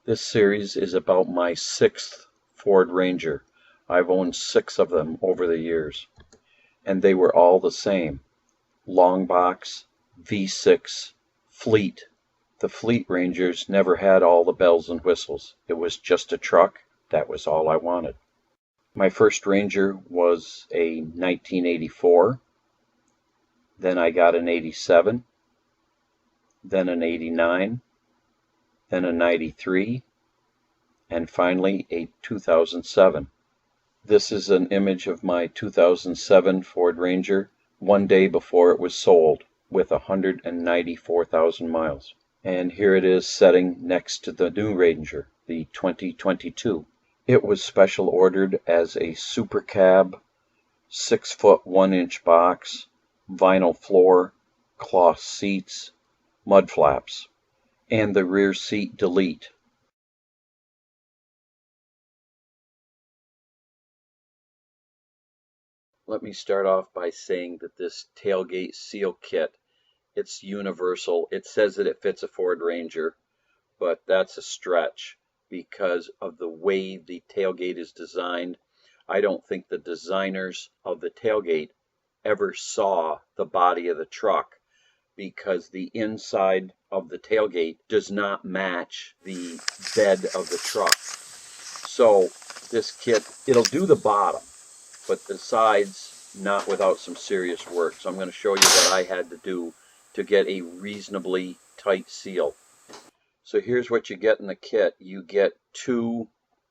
This series is about my sixth Ford Ranger. I've owned 6 of them over the years, and they were all the same. Long box, V6, fleet. The fleet Rangers never had all the bells and whistles. It was just a truck. That was all I wanted. My first Ranger was a 1984. Then I got an 87. Then an 89. Then a 93. And finally a 2007. This is an image of my 2007 Ford Ranger one day before it was sold with 194,000 miles. And here it is setting next to the new Ranger, the 2022. It was special ordered as a super cab, 6-foot 1-inch box, vinyl floor, cloth seats, mud flaps, and the rear seat delete. Let me start off by saying that this tailgate seal kit, it's universal. It says that it fits a Ford Ranger, but that's a stretch because of the way the tailgate is designed. I don't think the designers of the tailgate ever saw the body of the truck because the inside of the tailgate does not match the bed of the truck. So this kit, it'll do the bottom, but the sides not without some serious work. So I'm going to show you what I had to do to get a reasonably tight seal. So here's what you get in the kit. You get 2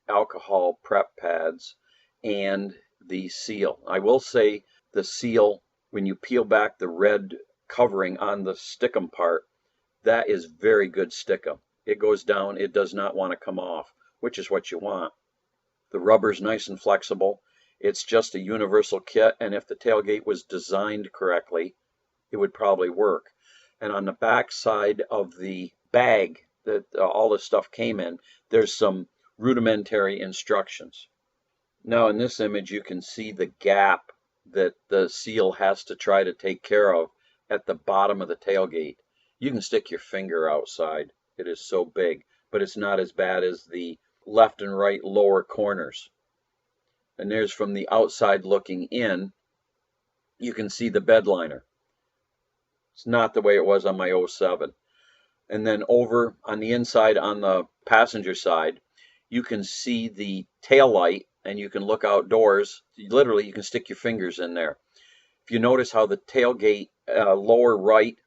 alcohol prep pads and the seal. I will say the seal, when you peel back the red covering on the stickum part, that is very good stickum. It goes down, it does not want to come off, which is what you want. The rubber's nice and flexible. It's just a universal kit, and if the tailgate was designed correctly, it would probably work. And on the back side of the bag that all this stuff came in, there's some rudimentary instructions. Now in this image you can see the gap that the seal has to try to take care of at the bottom of the tailgate. You can stick your finger outside. It is so big, but it's not as bad as the left and right lower corners. And there's from the outside looking in, you can see the bed liner. It's not the way it was on my 07. And then over on the inside on the passenger side, you can see the tail light and you can look outdoors. Literally, you can stick your fingers in there. If you notice how the tailgate lower right,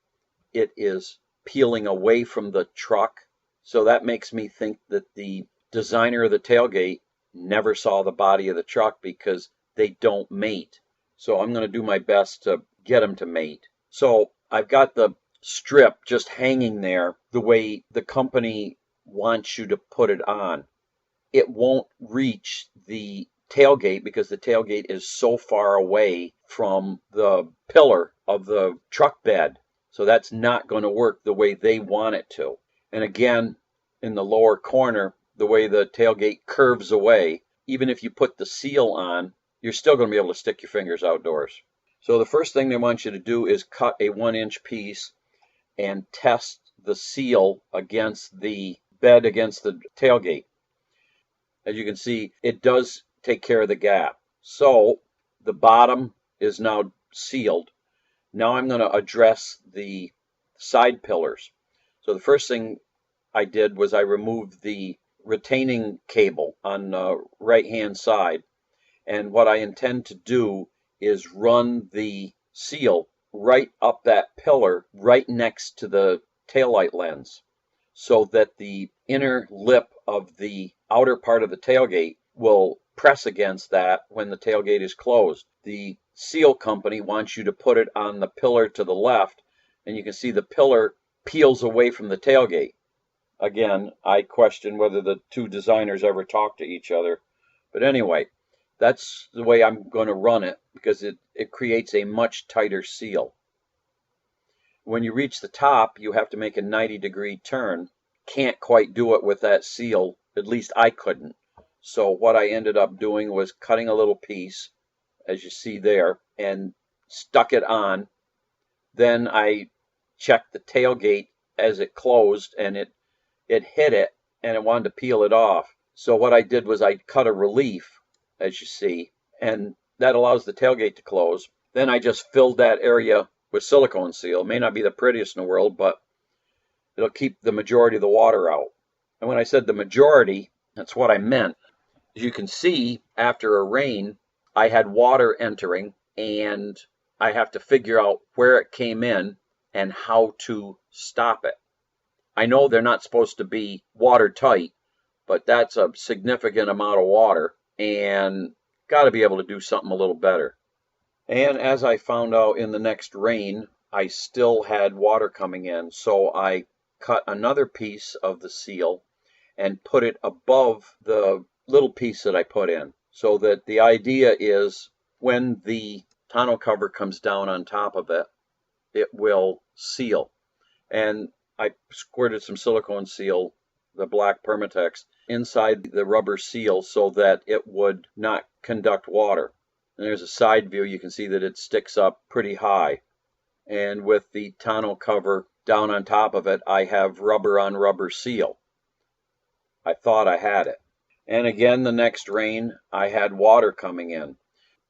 it is peeling away from the truck. So that makes me think that the designer of the tailgate never saw the body of the truck because they don't mate. So I'm going to do my best to get them to mate. So I've got the strip just hanging there the way the company wants you to put it on. It won't reach the tailgate because the tailgate is so far away from the pillar of the truck bed. So that's not going to work the way they want it to. And again, in the lower corner, the way the tailgate curves away, even if you put the seal on, you're still going to be able to stick your fingers outdoors. So the first thing they want you to do is cut a 1-inch piece and test the seal against the bed against the tailgate. As you can see, it does take care of the gap. So the bottom is now sealed. Now I'm going to address the side pillars. So the first thing I did was I removed the retaining cable on the right hand side, and what I intend to do is run the seal right up that pillar right next to the taillight lens so that the inner lip of the outer part of the tailgate will press against that when the tailgate is closed. The seal company wants you to put it on the pillar to the left, and you can see the pillar peels away from the tailgate. Again, I question whether the two designers ever talked to each other. But anyway, that's the way I'm going to run it because it creates a much tighter seal. When you reach the top, you have to make a 90-degree turn. Can't quite do it with that seal. At least I couldn't. So what I ended up doing was cutting a little piece, as you see there, and stuck it on. Then I checked the tailgate as it closed, and it hit it, and it wanted to peel it off. So what I did was I cut a relief, as you see, and that allows the tailgate to close. Then I just filled that area with silicone seal. It may not be the prettiest in the world, but it'll keep the majority of the water out. And when I said the majority, that's what I meant. As you can see, after a rain, I had water entering, and I have to figure out where it came in and how to stop it. I know they're not supposed to be watertight, but that's a significant amount of water, and got to be able to do something a little better. And as I found out in the next rain, I still had water coming in, so I cut another piece of the seal and put it above the little piece that I put in, so that the idea is when the tonneau cover comes down on top of it, it will seal. And I squirted some silicone seal, the black Permatex, inside the rubber seal so that it would not conduct water. And there's a side view, you can see that it sticks up pretty high. And with the tonneau cover down on top of it, I have rubber on rubber seal. I thought I had it. And again, the next rain, I had water coming in.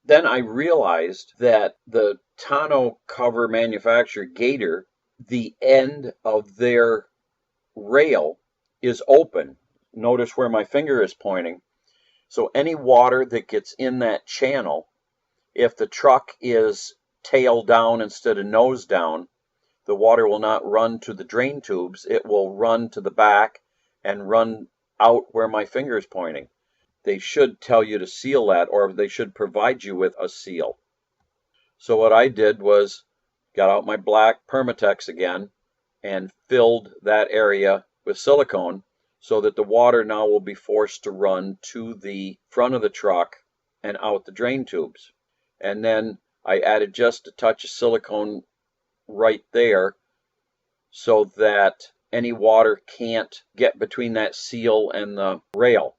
Then I realized that the tonneau cover manufacturer, Gator, the end of their rail is open. Notice where my finger is pointing. So any water that gets in that channel, if the truck is tail down instead of nose down, the water will not run to the drain tubes. It will run to the back and run out where my finger is pointing. They should tell you to seal that, or they should provide you with a seal. So what I did was got out my black Permatex again and filled that area with silicone so that the water now will be forced to run to the front of the truck and out the drain tubes. And then I added just a touch of silicone right there so that any water can't get between that seal and the rail.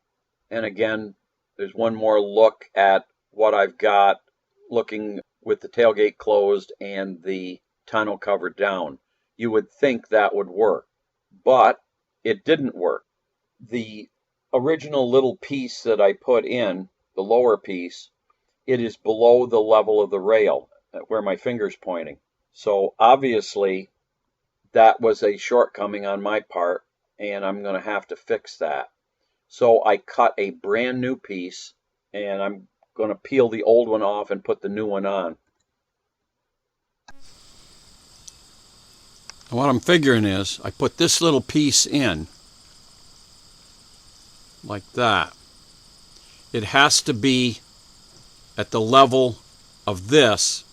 And again, there's one more look at what I've got looking with the tailgate closed and the tonneau cover down. You would think that would work, but it didn't work. The original little piece that I put in, the lower piece, it is below the level of the rail where my finger's pointing. So obviously that was a shortcoming on my part, and I'm going to have to fix that. So I cut a brand new piece, and I'm going to peel the old one off and put the new one on. And what I'm figuring is I put this little piece in like that. It has to be at the level of this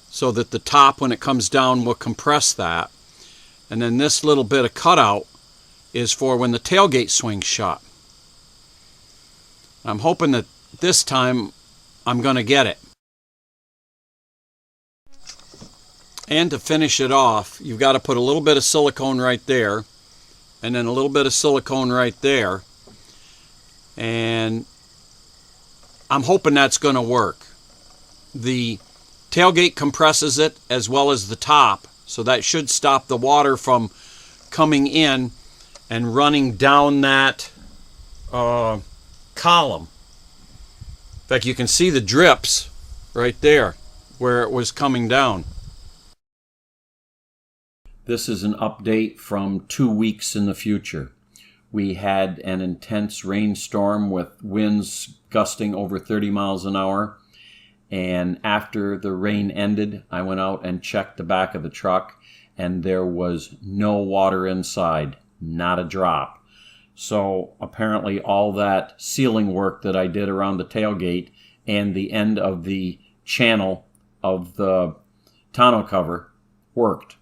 so that the top, when it comes down, will compress that. And then this little bit of cutout is for when the tailgate swings shut. I'm hoping that this time I'm going to get it. And to finish it off, you've got to put a little bit of silicone right there, and then a little bit of silicone right there. And I'm hoping that's going to work. The tailgate compresses it as well as the top, so that should stop the water from coming in and running down that column. In fact, you can see the drips right there where it was coming down. This is an update from 2 weeks in the future. We had an intense rainstorm with winds gusting over 30 miles an hour. And after the rain ended, I went out and checked the back of the truck, and there was no water inside, not a drop. So apparently all that sealing work that I did around the tailgate and the end of the channel of the tonneau cover worked.